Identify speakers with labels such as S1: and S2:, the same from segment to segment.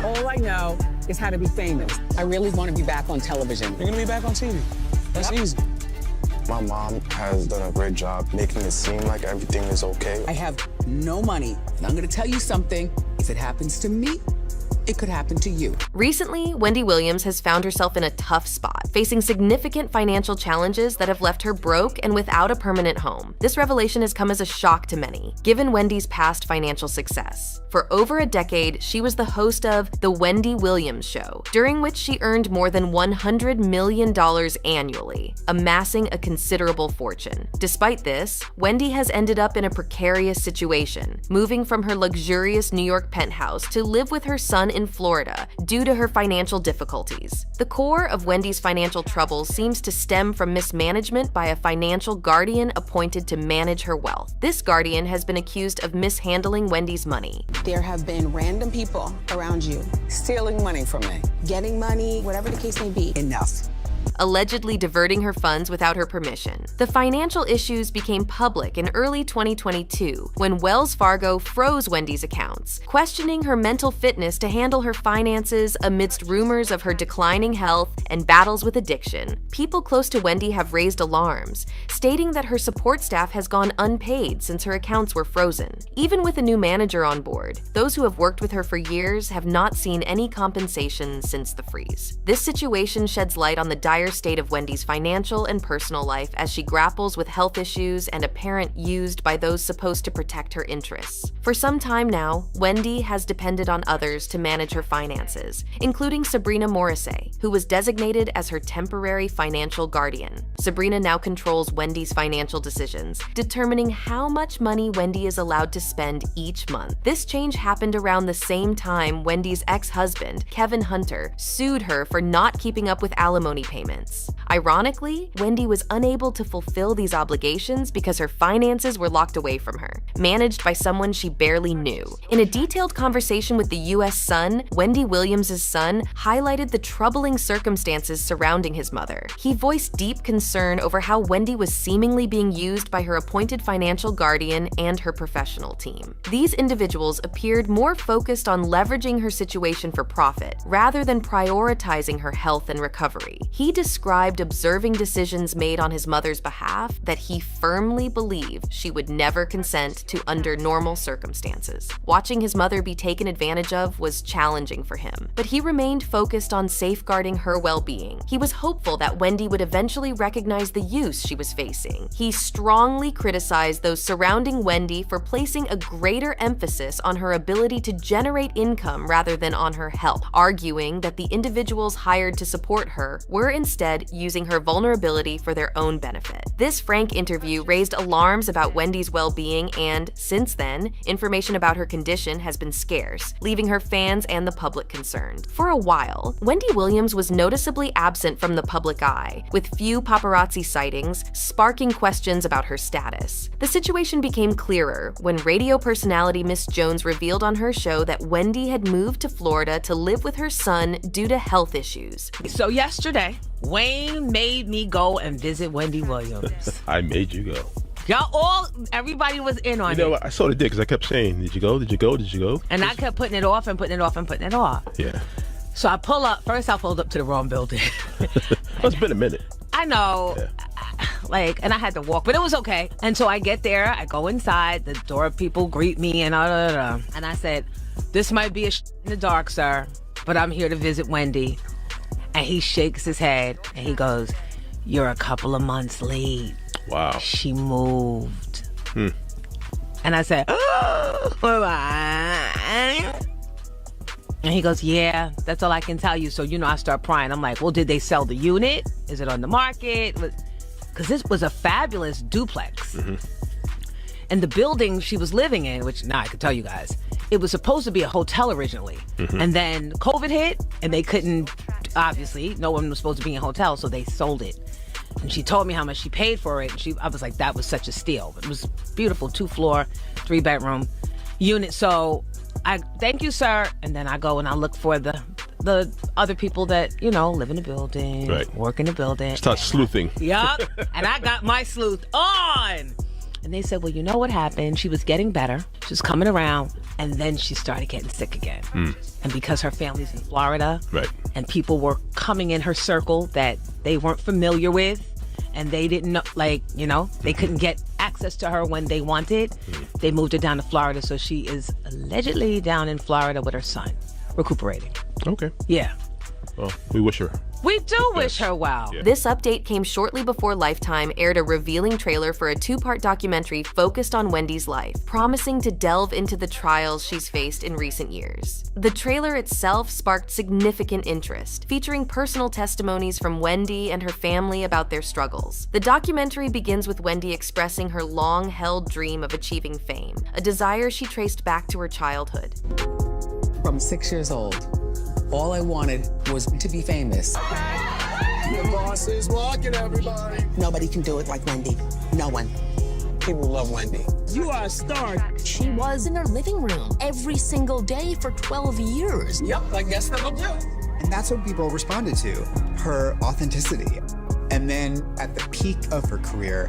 S1: All I know is how to be famous. I really want to be back on television.
S2: You're gonna be back on TV. That's easy.
S3: My mom has done a great job making it seem like everything is okay.
S1: I have no money. And I'm going to tell you something. If it happens to me, it could happen to you.
S4: Recently, Wendy Williams has found herself in a tough spot, facing significant financial challenges that have left her broke and without a permanent home. This revelation has come as a shock to many, given Wendy's past financial success. For over a decade, she was the host of The Wendy Williams Show, during which she earned more than $100 million annually, amassing a considerable fortune. Despite this, Wendy has ended up in a precarious situation, moving from her luxurious New York penthouse to live with her son in Florida due to her financial difficulties. The core of Wendy's financial troubles seems to stem from mismanagement by a financial guardian appointed to manage her wealth. This guardian has been accused of mishandling Wendy's money.
S1: There have been random people around you
S2: Stealing money from me.
S1: getting money, whatever the case may be.
S2: Enough.
S4: Allegedly diverting her funds without her permission. The financial issues became public in early 2022 when Wells Fargo froze Wendy's accounts, questioning her mental fitness to handle her finances amidst rumors of her declining health and battles with addiction. People close to Wendy have raised alarms, stating that her support staff has gone unpaid since her accounts were frozen. Even with a new manager on board, those who have worked with her for years have not seen any compensation since the freeze. This situation sheds light on the dire state of Wendy's financial and personal life as she grapples with health issues and a parent used by those supposed to protect her interests. For some time now, Wendy has depended on others to manage her finances, including Sabrina Morrissey, who was designated as her temporary financial guardian. Sabrina now controls Wendy's financial decisions, determining how much money Wendy is allowed to spend each month. This change happened around the same time Wendy's ex-husband, Kevin Hunter, sued her for not keeping up with alimony payments. Ironically, Wendy was unable to fulfill these obligations because her finances were locked away from her, managed by someone she barely knew. In a detailed conversation with the U.S. Sun, Wendy Williams' son highlighted the troubling circumstances surrounding his mother. He voiced deep concern over how Wendy was seemingly being used by her appointed financial guardian and her professional team. These individuals appeared more focused on leveraging her situation for profit, rather than prioritizing her health and recovery. He described observing decisions made on his mother's behalf that he firmly believed she would never consent to under normal circumstances. Watching his mother be taken advantage of was challenging for him, but he remained focused on safeguarding her well-being. He was hopeful that Wendy would eventually recognize the use she was facing. He strongly criticized those surrounding Wendy for placing a greater emphasis on her ability to generate income rather than on her health, arguing that the individuals hired to support her were instead using her vulnerability for their own benefit. This frank interview raised alarms about Wendy's well-being, and since then, information about her condition has been scarce, leaving her fans and the public concerned. For a while, Wendy Williams was noticeably absent from the public eye, with few paparazzi sightings, sparking questions about her status. The situation became clearer when radio personality Miss Jones revealed on her show that Wendy had moved to Florida to live with her son due to health issues.
S5: So yesterday, Wayne made me go and visit Wendy Williams.
S6: I made you go.
S5: Everybody was in on
S6: You know
S5: it.
S6: what? I sort of did because I kept saying, did you go? Did you go? Did you go?
S5: And I kept putting it off and putting it off and putting it off.
S6: Yeah.
S5: So I pull up. First, I pulled up to the wrong building.
S6: It's been a minute.
S5: I know.
S6: Yeah.
S5: And I had to walk, but it was okay. And so I get there, I go inside, the door people greet me, and and I said, this might be in the dark, sir, but I'm here to visit Wendy. And he shakes his head, and he goes, you're a couple of months late.
S6: Wow.
S5: She moved. And I said, and he goes, yeah, that's all I can tell you. So, I start prying. I'm like, well, did they sell the unit? Is it on the market? Because this was a fabulous duplex. And the building she was living in, which now I could tell you guys, it was supposed to be a hotel originally. And then COVID hit, and they couldn't, obviously, no one was supposed to be in a hotel, so they sold it. And she told me how much she paid for it. And I was like, that was such a steal. It was beautiful, 2-floor, 3-bedroom unit. So I thank you, sir. And then I go and I look for the other people that, live in the building,
S6: right,
S5: work in the building.
S6: Start sleuthing.
S5: Yup. And I got my sleuth on. And they said, well, you know what happened? She was getting better. She was coming around. And then she started getting sick again. And because her family's in Florida,
S6: Right.
S5: and people were coming in her circle that they weren't familiar with, and they didn't know, they couldn't get access to her when they wanted, they moved her down to Florida. So she is allegedly down in Florida with her son, recuperating.
S6: Okay.
S5: Yeah.
S6: Well, we wish her.
S5: We do wish her well.
S6: Yeah.
S4: This update came shortly before Lifetime aired a revealing trailer for a 2-part documentary focused on Wendy's life, promising to delve into the trials she's faced in recent years. The trailer itself sparked significant interest, featuring personal testimonies from Wendy and her family about their struggles. The documentary begins with Wendy expressing her long-held dream of achieving fame, a desire she traced back to her childhood.
S1: From 6 years old, all I wanted was to be famous.
S3: The boss is walking, everybody.
S7: Nobody can do it like Wendy. No one.
S2: People love Wendy.
S8: You are a star.
S9: She was in her living room every single day for 12 years.
S2: Yep, I guess that'll do.
S10: And that's what people responded to, her authenticity. And then at the peak of her career,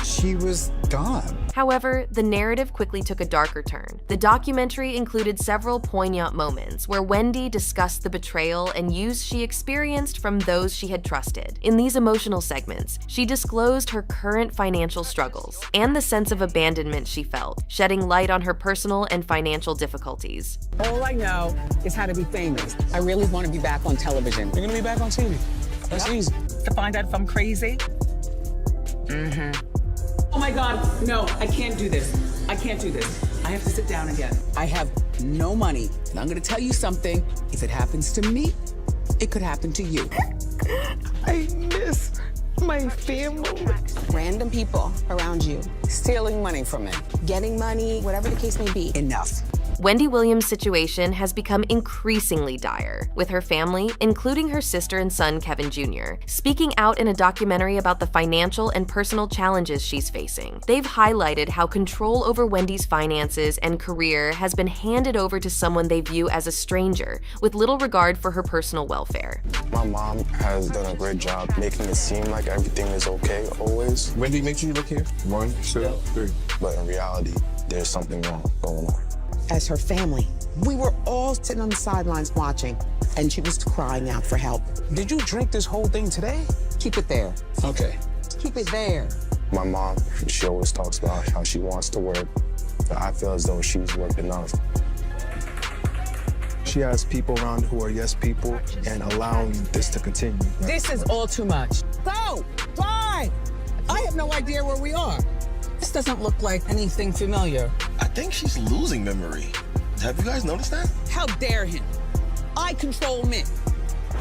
S10: she was gone.
S4: However, the narrative quickly took a darker turn. The documentary included several poignant moments where Wendy discussed the betrayal and use she experienced from those she had trusted. In these emotional segments, she disclosed her current financial struggles and the sense of abandonment she felt, shedding light on her personal and financial difficulties.
S2: All I know is how to be famous. I really want to be back on television. You're gonna be back on TV. That's easy.
S8: To find out if I'm crazy.
S1: Oh my God, no, I can't do this. I can't do this. I have to sit down again. I have no money, and I'm gonna tell you something. If it happens to me, it could happen to you.
S8: I miss my family.
S7: Random people around you,
S2: Stealing money from me.
S7: getting money, whatever the case may be.
S1: Enough.
S4: Wendy Williams' situation has become increasingly dire, with her family, including her sister and son Kevin Jr., speaking out in a documentary about the financial and personal challenges she's facing. They've highlighted how control over Wendy's finances and career has been handed over to someone they view as a stranger, with little regard for her personal welfare.
S3: My mom has done a great job making it seem like everything is okay always.
S11: Wendy, make sure you look here. 1, 2, 3.
S3: But in reality, there's something wrong going on.
S7: As her family, we were all sitting on the sidelines watching, and she was crying out for help.
S2: Did you drink this whole thing today?
S7: Keep it there.
S2: Okay.
S7: Keep it there.
S3: My mom, she always talks about how she wants to work, but I feel as though she's worked enough.
S11: She has people around who are yes people and allowing this to continue.
S2: This is all too much. Go! Fly! I have no idea where we are. This doesn't look like anything familiar.
S12: I think she's losing memory. Have you guys noticed that?
S2: How dare him? I control men.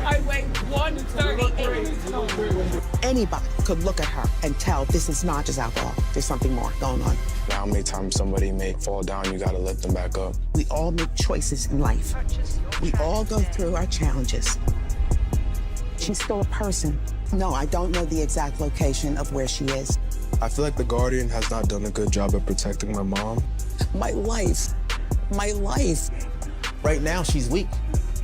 S8: I weigh 138.
S7: Anybody could look at her and tell this is not just alcohol. There's something more going on.
S3: Now, how many times somebody may fall down, you gotta lift them back up.
S7: We all make choices in life. We all go through our challenges. She's still a person. No, I don't know the exact location of where she is.
S11: I feel like the Guardian has not done a good job at protecting my mom.
S7: My life. My life.
S13: Right now, she's weak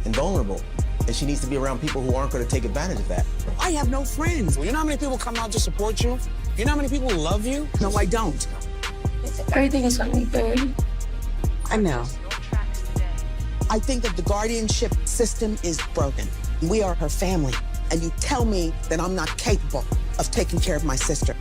S13: and vulnerable, and she needs to be around people who aren't going to take advantage of that.
S7: I have no friends.
S2: You know how many people come out to support you? You know how many people love you?
S7: No, I don't.
S9: Everything is gonna be good.
S7: I know. I think that the guardianship system is broken. We are her family, and you tell me that I'm not capable of taking care of my sister.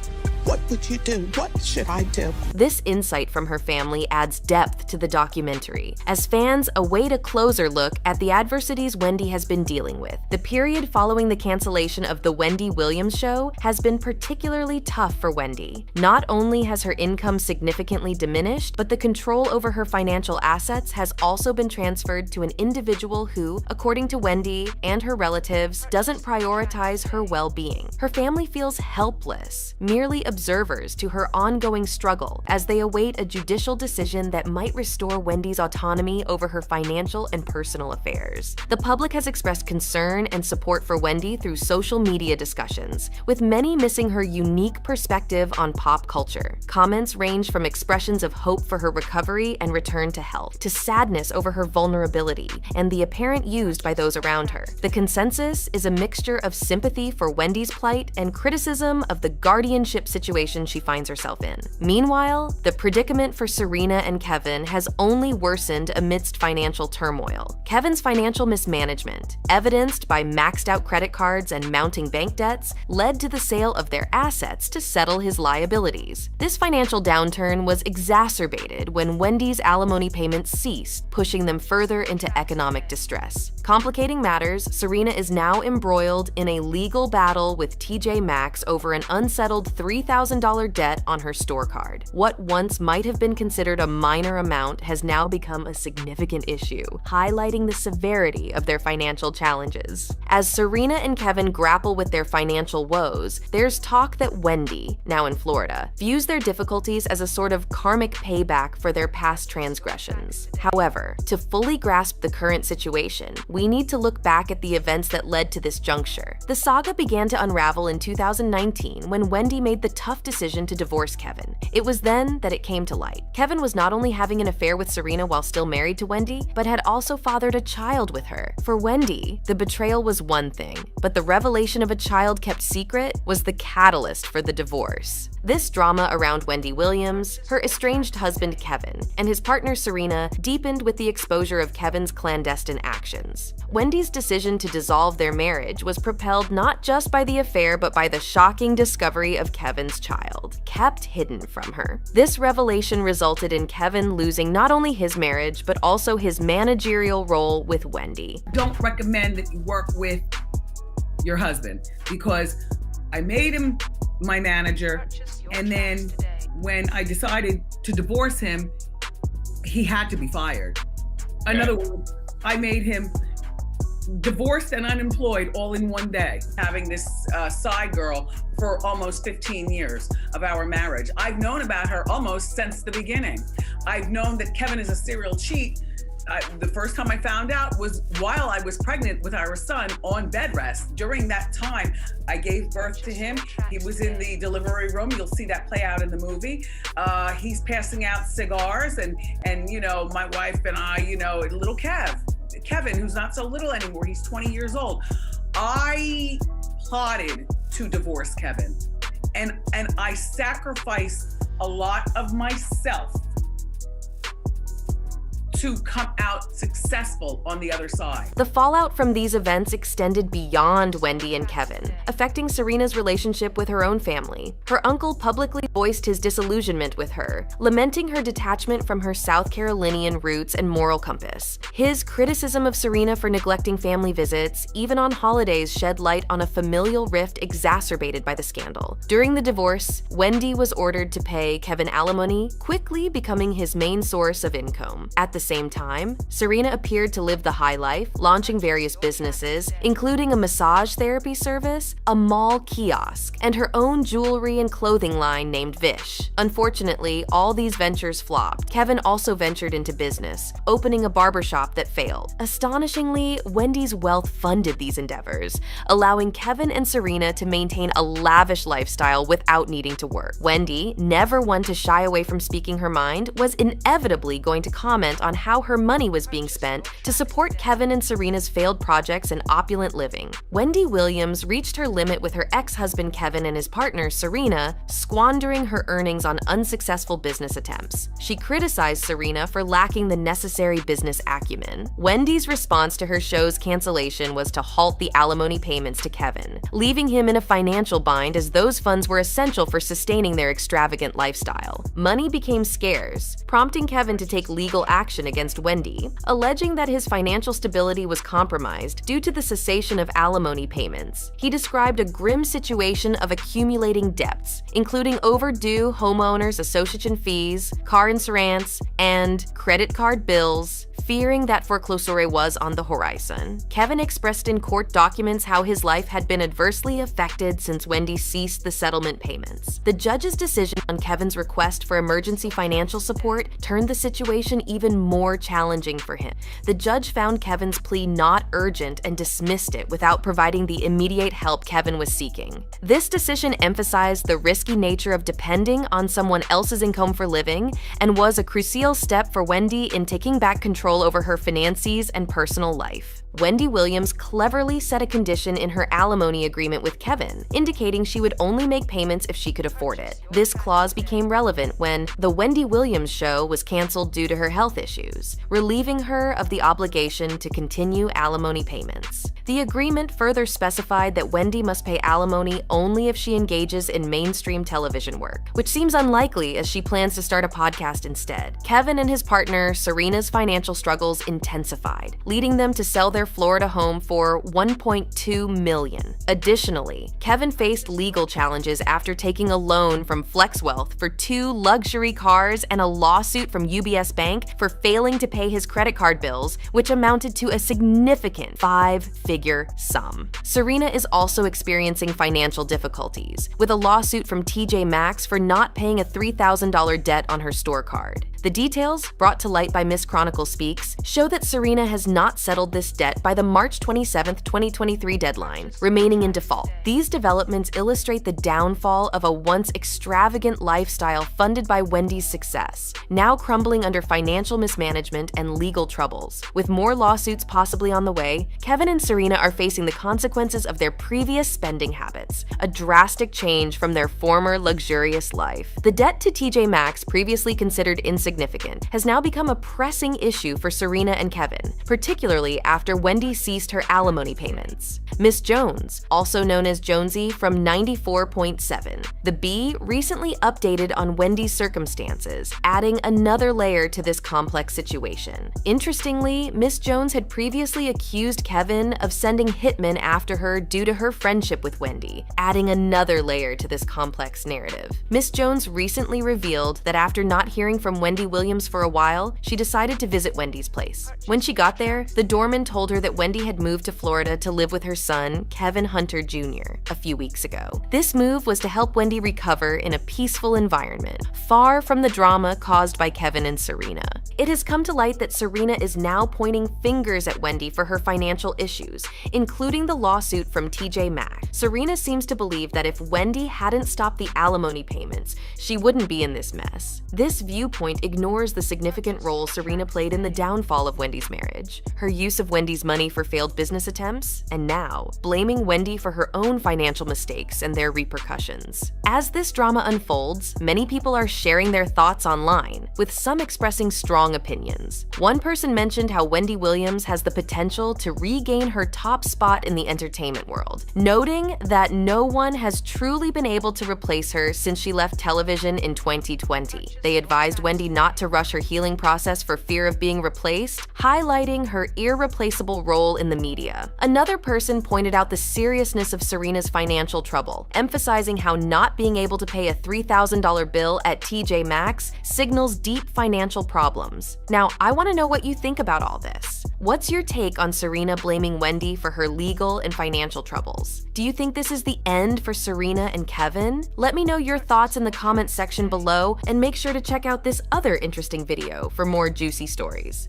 S7: What would you do? What should I do?
S4: This insight from her family adds depth to the documentary, as fans await a closer look at the adversities Wendy has been dealing with. The period following the cancellation of The Wendy Williams Show has been particularly tough for Wendy. Not only has her income significantly diminished, but the control over her financial assets has also been transferred to an individual who, according to Wendy and her relatives, doesn't prioritize her well-being. Her family feels helpless, merely observers to her ongoing struggle as they await a judicial decision that might restore Wendy's autonomy over her financial and personal affairs. The public has expressed concern and support for Wendy through social media discussions, with many missing her unique perspective on pop culture. Comments range from expressions of hope for her recovery and return to health, to sadness over her vulnerability and the apparent used by those around her. The consensus is a mixture of sympathy for Wendy's plight and criticism of the guardianship situation situation she finds herself in. Meanwhile, the predicament for Serena and Kevin has only worsened amidst financial turmoil. Kevin's financial mismanagement, evidenced by maxed out credit cards and mounting bank debts, led to the sale of their assets to settle his liabilities. This financial downturn was exacerbated when Wendy's alimony payments ceased, pushing them further into economic distress. Complicating matters, Serena is now embroiled in a legal battle with TJ Maxx over an unsettled $3,000 debt on her store card. What once might have been considered a minor amount has now become a significant issue, highlighting the severity of their financial challenges. As Serena and Kevin grapple with their financial woes, there's talk that Wendy, now in Florida, views their difficulties as a sort of karmic payback for their past transgressions. However, to fully grasp the current situation, we need to look back at the events that led to this juncture. The saga began to unravel in 2019 when Wendy made the tough decision to divorce Kevin. It was then that it came to light. Kevin was not only having an affair with Serena while still married to Wendy, but had also fathered a child with her. For Wendy, the betrayal was one thing, but the revelation of a child kept secret was the catalyst for the divorce. This drama around Wendy Williams, her estranged husband Kevin, and his partner Serena deepened with the exposure of Kevin's clandestine actions. Wendy's decision to dissolve their marriage was propelled not just by the affair but by the shocking discovery of Kevin's child, kept hidden from her. This revelation resulted in Kevin losing not only his marriage but also his managerial role with Wendy.
S1: Don't recommend that you work with your husband because I made him my manager, and then when I decided to divorce him, he had to be fired. In other words, I made him divorced and unemployed all in one day, having this side girl for almost 15 years of our marriage. I've known about her almost since the beginning. I've known that Kevin is a serial cheat. The first time I found out was while I was pregnant with our son on bed rest. During that time, I gave birth to him. He was in the delivery room. You'll see that play out in the movie. He's passing out cigars and you know, my wife and I, you know, little Kevin, who's not so little anymore, he's 20 years old. I plotted to divorce Kevin and I sacrificed a lot of myself to come out successful on the other side.
S4: The fallout from these events extended beyond Wendy and Kevin, affecting Serena's relationship with her own family. Her uncle publicly voiced his disillusionment with her, lamenting her detachment from her South Carolinian roots and moral compass. His criticism of Serena for neglecting family visits, even on holidays, shed light on a familial rift exacerbated by the scandal. During the divorce, Wendy was ordered to pay Kevin alimony, quickly becoming his main source of income. At the same time, Serena appeared to live the high life, launching various businesses, including a massage therapy service, a mall kiosk, and her own jewelry and clothing line named Vish. Unfortunately, all these ventures flopped. Kevin also ventured into business, opening a barbershop that failed. Astonishingly, Wendy's wealth funded these endeavors, allowing Kevin and Serena to maintain a lavish lifestyle without needing to work. Wendy, never one to shy away from speaking her mind, was inevitably going to comment on how her money was being spent to support Kevin and Serena's failed projects and opulent living. Wendy Williams reached her limit with her ex-husband Kevin and his partner Serena, squandering her earnings on unsuccessful business attempts. She criticized Serena for lacking the necessary business acumen. Wendy's response to her show's cancellation was to halt the alimony payments to Kevin, leaving him in a financial bind as those funds were essential for sustaining their extravagant lifestyle. Money became scarce, prompting Kevin to take legal action against Wendy, alleging that his financial stability was compromised due to the cessation of alimony payments. He described a grim situation of accumulating debts, including overdue homeowners association fees, car insurance, and credit card bills, fearing that foreclosure was on the horizon. Kevin expressed in court documents how his life had been adversely affected since Wendy ceased the settlement payments. The judge's decision on Kevin's request for emergency financial support turned the situation even more challenging for him. The judge found Kevin's plea not urgent and dismissed it without providing the immediate help Kevin was seeking. This decision emphasized the risky nature of depending on someone else's income for living and was a crucial step for Wendy in taking back control control over her finances and personal life. Wendy Williams cleverly set a condition in her alimony agreement with Kevin, indicating she would only make payments if she could afford it. This clause became relevant when The Wendy Williams Show was canceled due to her health issues, relieving her of the obligation to continue alimony payments. The agreement further specified that Wendy must pay alimony only if she engages in mainstream television work, which seems unlikely as she plans to start a podcast instead. Kevin and his partner, Serena's financial struggles intensified, leading them to sell their Florida home for $1.2 million. Additionally, Kevin faced legal challenges after taking a loan from FlexWealth for 2 luxury cars and a lawsuit from UBS Bank for failing to pay his credit card bills, which amounted to a significant 5-figure sum. Serena is also experiencing financial difficulties, with a lawsuit from TJ Maxx for not paying a $3,000 debt on her store card. The details, brought to light by Miss Chronicle Speaks, show that Serena has not settled this debt by the March 27, 2023 deadline, remaining in default. These developments illustrate the downfall of a once extravagant lifestyle funded by Wendy's success, now crumbling under financial mismanagement and legal troubles. With more lawsuits possibly on the way, Kevin and Serena are facing the consequences of their previous spending habits, a drastic change from their former luxurious life. The debt to TJ Maxx, previously considered insignificant, has now become a pressing issue for Serena and Kevin, particularly after Wendy ceased her alimony payments. Miss Jones, also known as Jonesy from 94.7, The Bee recently updated on Wendy's circumstances, adding another layer to this complex situation. Interestingly, Miss Jones had previously accused Kevin of sending hitmen after her due to her friendship with Wendy, adding another layer to this complex narrative. Miss Jones recently revealed that after not hearing from Wendy Williams for a while, she decided to visit Wendy's place. When she got there, the doorman told her that Wendy had moved to Florida to live with her son, Kevin Hunter Jr., a few weeks ago. This move was to help Wendy recover in a peaceful environment, far from the drama caused by Kevin and Serena. It has come to light that Serena is now pointing fingers at Wendy for her financial issues, including the lawsuit from TJ Maxx. Serena seems to believe that if Wendy hadn't stopped the alimony payments, she wouldn't be in this mess. This viewpoint ignores the significant role Serena played in the downfall of Wendy's marriage, her use of Wendy's money for failed business attempts, and now, blaming Wendy for her own financial mistakes and their repercussions. As this drama unfolds, many people are sharing their thoughts online, with some expressing strong opinions. One person mentioned how Wendy Williams has the potential to regain her top spot in the entertainment world, noting that no one has truly been able to replace her since she left television in 2020. They advised Wendy not to rush her healing process for fear of being replaced, highlighting her irreplaceable role in the media. Another person pointed out the seriousness of Serena's financial trouble, emphasizing how not being able to pay a $3,000 bill at TJ Maxx signals deep financial problems. Now, I want to know what you think about all this. What's your take on Serena blaming Wendy for her legal and financial troubles? Do you think this is the end for Serena and Kevin? Let me know your thoughts in the comments section below, and make sure to check out this other interesting video for more juicy stories.